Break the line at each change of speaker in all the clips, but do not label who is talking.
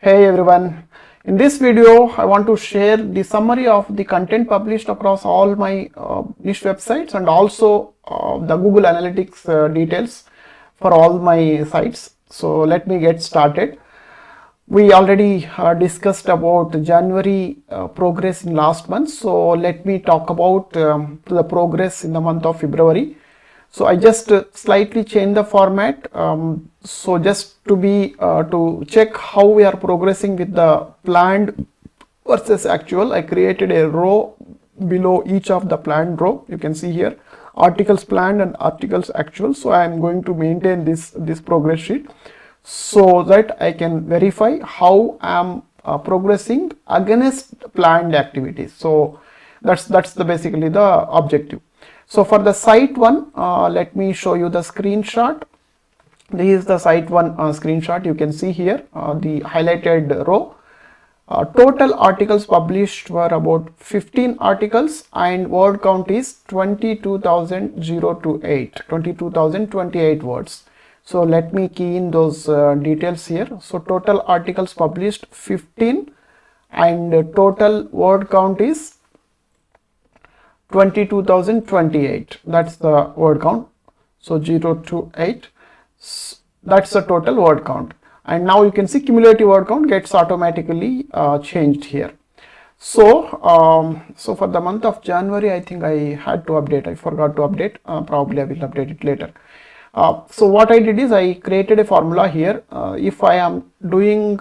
Hey everyone, in this video I want to share the summary of the content published across all my niche websites and also the Google Analytics details for all my sites. So let me get started. We already discussed about January progress in last month, so let me talk about the progress in the month of February. So I just slightly changed the format. So just to check how we are progressing with the planned versus actual, I created a row below each of the planned row. You can see here articles planned and articles actual. So I am going to maintain this progress sheet so that I can verify how I am progressing against planned activities. So that's basically the objective. So for the site one, let me show you the screenshot. This is the site one screenshot. You can see here the highlighted row. Total articles published were about 15 articles and word count is 22,028 words. So let me key in those details here. So total articles published 15 and total word count is 22,028. That's the word count. So 0 to 8, that's the total word count. And now you can see cumulative word count gets automatically changed here. So so for the month of January, I think I had to update. I forgot to update. Probably I will update it later. So what I did is I created a formula here. If I am doing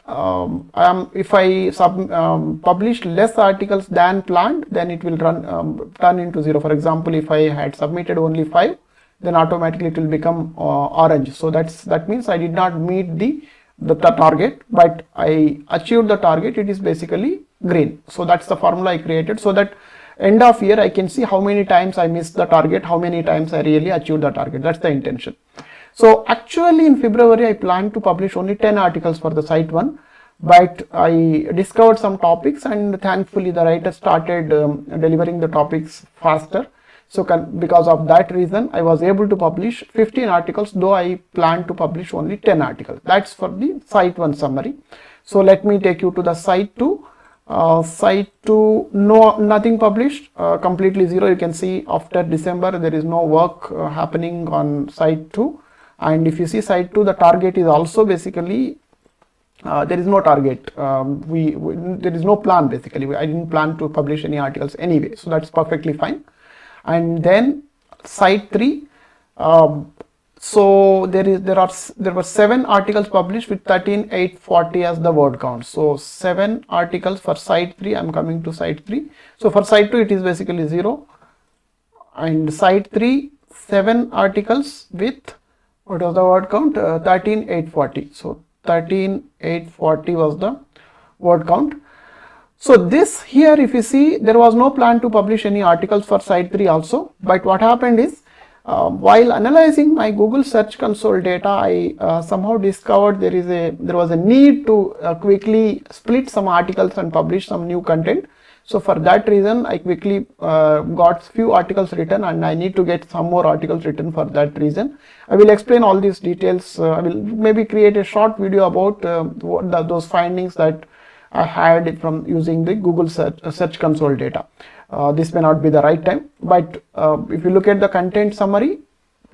if I publish less articles than planned, then it will turn into 0. For example, if I had submitted only 5, then automatically it will become orange. So that means I did not meet the target, but I achieved the target. It is basically green. So that's the formula I created, so that end of year I can see how many times I missed the target, how many times I really achieved the target. That's the intention. So actually in February I planned to publish only 10 articles for the site one, but I discovered some topics and thankfully the writer started delivering the topics faster. So because of that reason I was able to publish 15 articles, though I planned to publish only 10 articles. That's for the site one summary. So let me take you to the site 2. Site 2, nothing published, completely 0. You can see after December there is no work happening on site 2. And if you see site 2, the target is also basically there is no target. There is no plan basically. I didn't plan to publish any articles anyway, so that's perfectly fine. And then site 3, so there were 7 articles published with 13,840 as the word count. So 7 articles for site 3. I'm coming to site 3. So for site 2 it is basically 0, and site 3 7 articles with what was the word count? 13,840. So 13,840 was the word count. So this here, if you see, there was no plan to publish any articles for site 3 also. But what happened is, while analyzing my Google Search Console data, I somehow discovered there was a need to quickly split some articles and publish some new content. So for that reason, I quickly got few articles written, and I need to get some more articles written for that reason. I will explain all these details. I will maybe create a short video about those findings that I had from using the Google Search Console data. This may not be the right time, but if you look at the content summary,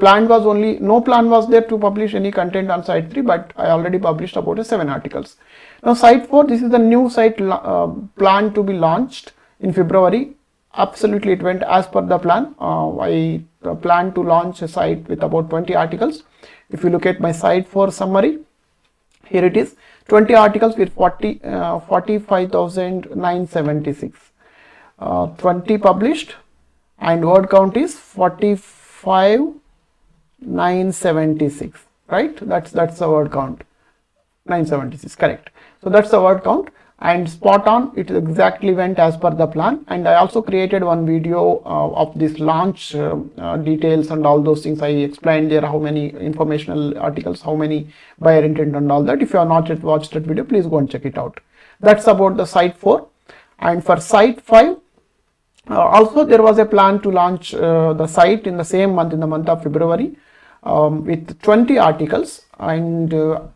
no plan was there to publish any content on site 3, but I already published about 7 articles. Now site 4, this is the new site planned to be launched in February. Absolutely it went as per the plan. I planned to launch a site with about 20 articles. If you look at my site 4 summary, here it is, 20 articles with 45,976. 20 published and word count is 45,976, right? That's the word count. 976, correct. So that's the word count, and spot on, it exactly went as per the plan. And I also created one video of this launch details and all those things. I explained there how many informational articles, how many buyer intent and all that. If you have not yet watched that video, please go and check it out. That's about the site 4. And for site 5, also there was a plan to launch the site in the same month, in the month of February, with 20 articles, and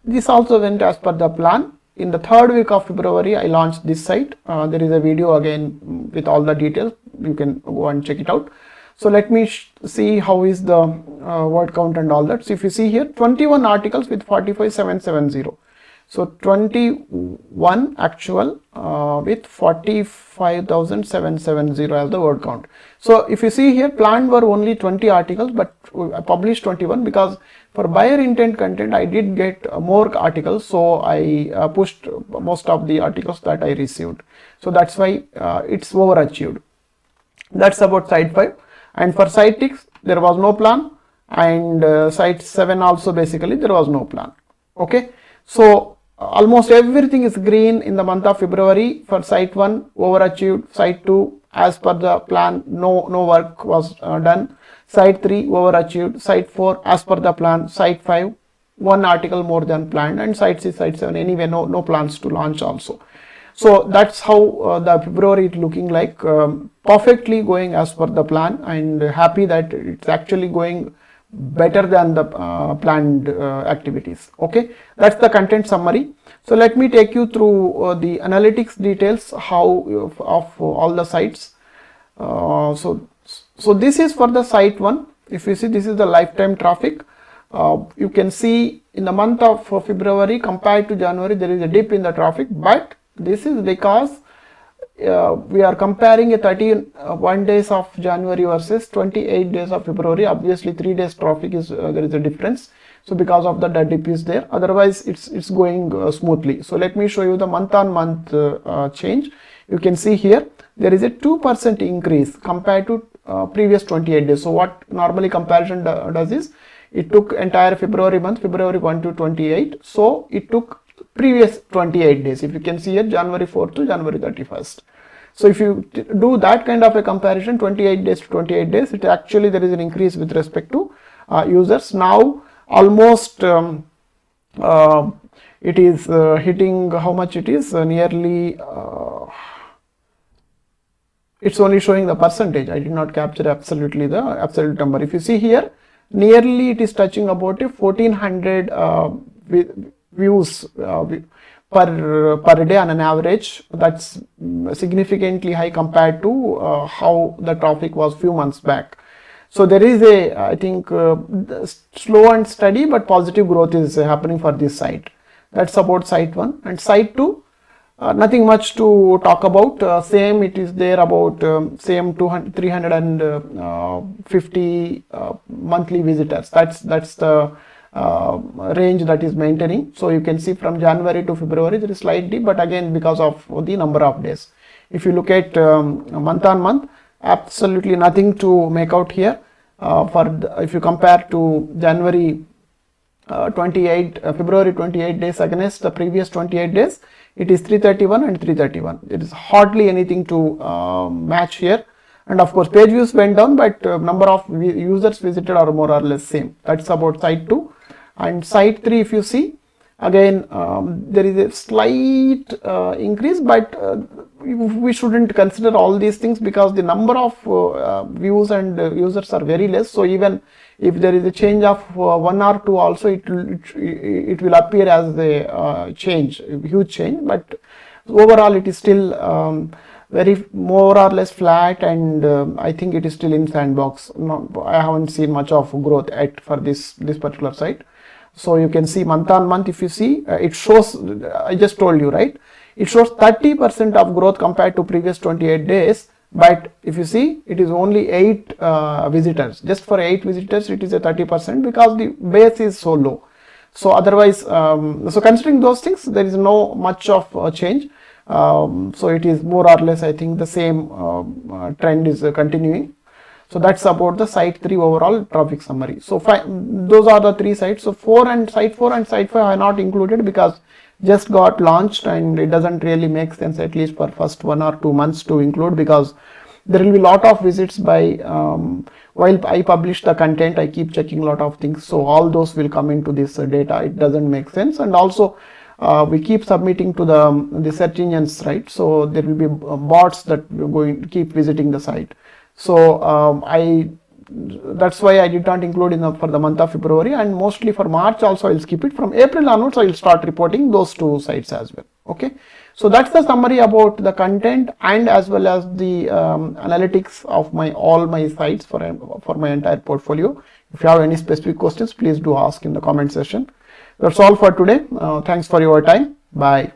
this also went as per the plan. in the third week of February, I launched this site. There is a video again with all the details. You can go and check it out. So let me see how is the word count and all that. So if you see here, 21 articles with 45,770. So 21 actual with 45,770 as the word count. So if you see here, planned were only 20 articles, but I published 21 because for buyer intent content I did get more articles, so I pushed most of the articles that I received. So that's why it's overachieved. That's about site 5. And for site 6 there was no plan, and site 7 also basically there was no plan. Okay, so almost everything is green in the month of February. For site 1 overachieved, site 2 as per the plan, no work was done, site 3 overachieved, site 4 as per the plan, site 5 1 article more than planned, and site 6, site 7 anyway no plans to launch also. So that's how the February is looking like, perfectly going as per the plan, and happy that it's actually going better than the planned activities. Okay, that's the content summary. So let me take you through the analytics details how of all the sites. So this is for the site 1. If you see, this is the lifetime traffic. You can see in the month of February compared to January there is a dip in the traffic, but this is because we are comparing a 31 days of January versus 28 days of February. Obviously 3 days traffic is there is a difference, so because of that dip is there, otherwise it's going smoothly. So let me show you the month on month change. You can see here there is a 2% increase compared to previous 28 days. So what normally comparison does is, it took entire February month, February 1 to 28, so it took previous 28 days. If you can see here, January 4th to January 31st. So if you do that kind of a comparison, 28 days to 28 days, it actually there is an increase with respect to users. Now almost it is hitting, how much it is, nearly it's only showing the percentage. I did not capture absolutely the absolute number. If you see here, nearly it is touching about a 1400 views per day on an average. That's significantly high compared to how the traffic was few months back. So there is a, I think, slow and steady but positive growth is happening for this site. That's about site 1. And site 2, nothing much to talk about. Same, it is there about same 350 monthly visitors. That's the range that is maintaining. So you can see from January to February there is slight dip, but again because of the number of days. If you look at month on month, absolutely nothing to make out here. If you compare to January 28, February 28 days against the previous 28 days, it is 331 and 331. There is hardly anything to match here. And of course page views went down, but number of users visited are more or less same. That's about site 2. And site 3, if you see, again there is a slight increase, but we shouldn't consider all these things because the number of views and users are very less. So even if there is a change of 1 or 2 also, it will appear as a change, a huge change, but overall it is still very more or less flat, and I think it is still in sandbox. I haven't seen much of growth for this particular site. So you can see month on month, if you see, it shows, I just told you, right, it shows 30% of growth compared to previous 28 days. But if you see, it is only 8 visitors. Just for 8 visitors, it is a 30% because the base is so low. So otherwise, so considering those things, there is no much of change. So it is more or less, I think, the same trend is continuing. So that's about the site 3 overall traffic summary. So those are the 3 sites. So site 4 and site 5 are not included because just got launched, and it doesn't really make sense, at least for first 1 or 2 months, to include, because there will be lot of visits by while I publish the content, I keep checking a lot of things, so all those will come into this data. It doesn't make sense. And also we keep submitting to the search engines, right? So there will be bots that keep visiting the site. So I that's why I did not include for the month of February, and mostly for March also I'll skip it. From April onwards I will start reporting those 2 sites as well. Okay, so that's the summary about the content and as well as the analytics of all my sites for my entire portfolio. If you have any specific questions, please do ask in the comment section. That's all for today. Thanks for your time. Bye.